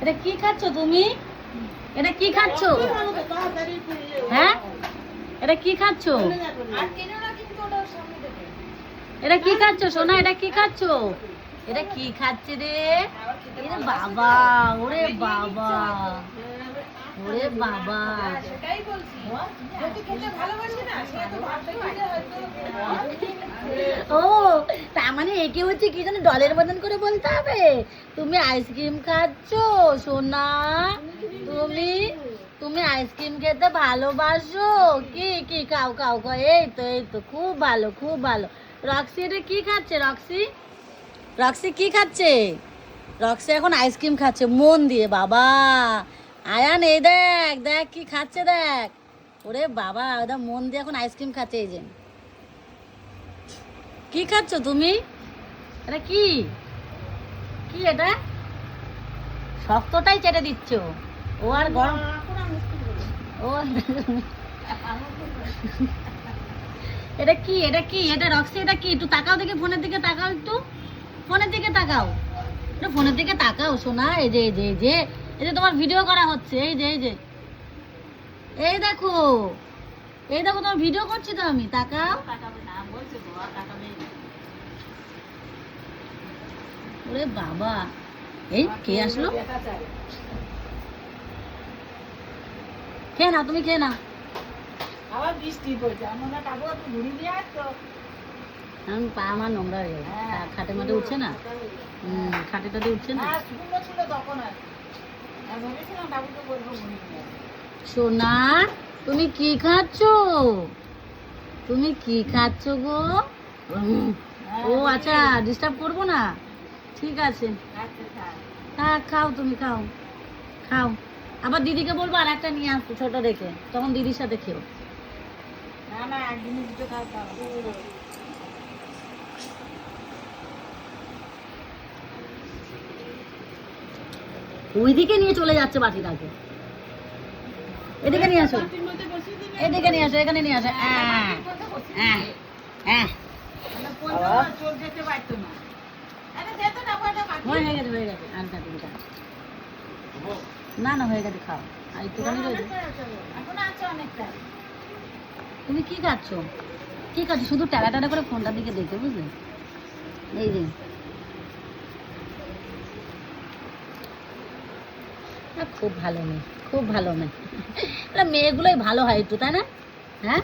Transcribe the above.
এটা কি খাচ্ছ তুমি? এটা কি খাচ্ছ? হ্যাঁ, এটা কি খাচ্ছ? এটা কি খাচ্ছ সোনা? এটা কি খাচ্ছ? এটা কি খাচ্ছে রে? এরে বাবা, ওরে বাবা, ওরে বাবা। ও তার মানে একে হচ্ছে কি যেন ডলের মতন করে বলতে হবে। তুমি আইসক্রিম খাচ্ছ সোনা? তুমি তুমি আইসক্রিম খেতে ভালোবাসো? কি কি খাও খাও খাও, এই তো খুব ভালো খুব ভালো। রক্সি এটা কি খাচ্ছে? রক্সি, রক্সি কি খাচ্ছে? রক্সি এখন আইসক্রিম খাচ্ছে মন দিয়ে। বাবা আয়ান এই দেখ দেখ কি খাচ্ছে দেখ। ওরে বাবা ওটা মন দিয়ে এখন আইসক্রিম খাচ্ছে। এই যে কি খাচ্ছ তুমি? এটা কি? কি এটা? শক্তটাই চেটে দিচ্ছ। ও আর গরম ও এটা কি? এটা কি? এটা রক্সি এটা কি? একটু তাকাও দেখি ফোনের দিকে তাকাও, একটু ফোনের দিকে তাকাও, একটু ফোনের দিকে তাকাও সোনা। এই যে এই যে এই যে এই যে তোমার ভিডিও করা হচ্ছে। এই যে এই যে এই দেখো, এই দেখো তোমার ভিডিও করছি তো আমি। তাকাও। ওরে বাবা, এই কে আসলো? খেয়ে নাও তুমি, খেয়ে নাও। আবার বৃষ্টি পড়ছে, আমরা কাপড় একটু ঘুরি দিয়ে আসতো। এখন পা আমার নোংরা হয়ে গেছে, খাটে মাঠে উঠছে না। খাটে টাটে উঠছে না। শুকনো ছিল তখন আর ভেবেছিলাম বাবুকে বলবো ঘুরি দিয়ে সোনা তুমি কি খাচ্ছ? তুমি কি খাচ্ছ গো? ও আচ্ছা, ডিস্টার্ব করবো না, ঠিক আছে। হ্যাঁ খাও, তুমি খাও খাও। আবার দিদিকে বলবো আর একটা নিয়ে আসতে ছোট দেখে, তখন দিদির সাথে খেও। না না, একদিনই দুটো খাও খাও। ওইদিকে নিয়ে চলে যাচ্ছে বাটিটাকে। এদিকে নিয়ে আসো, এদিকে নিয়ে আসো, এখানে নিয়ে আসো। চোখ যেতে পারতো না। হয়ে গেছে হয়ে গেছে, আর কাটি না না হয়ে গেছে, খাও আর একটুখানি রয়েছে। এখন আছে অনেকটা। তুমি কি খাচ্ছ? কি খাচ্ছ? শুধু টাটা টাটা করে ফোনটার দিকে দেখে, বুঝলে? এই যে খুব ভালো মেয়ে, খুব ভালো মেয়ে। মেয়েগুলোই ভালো হয় একটু, তাই না? হ্যাঁ।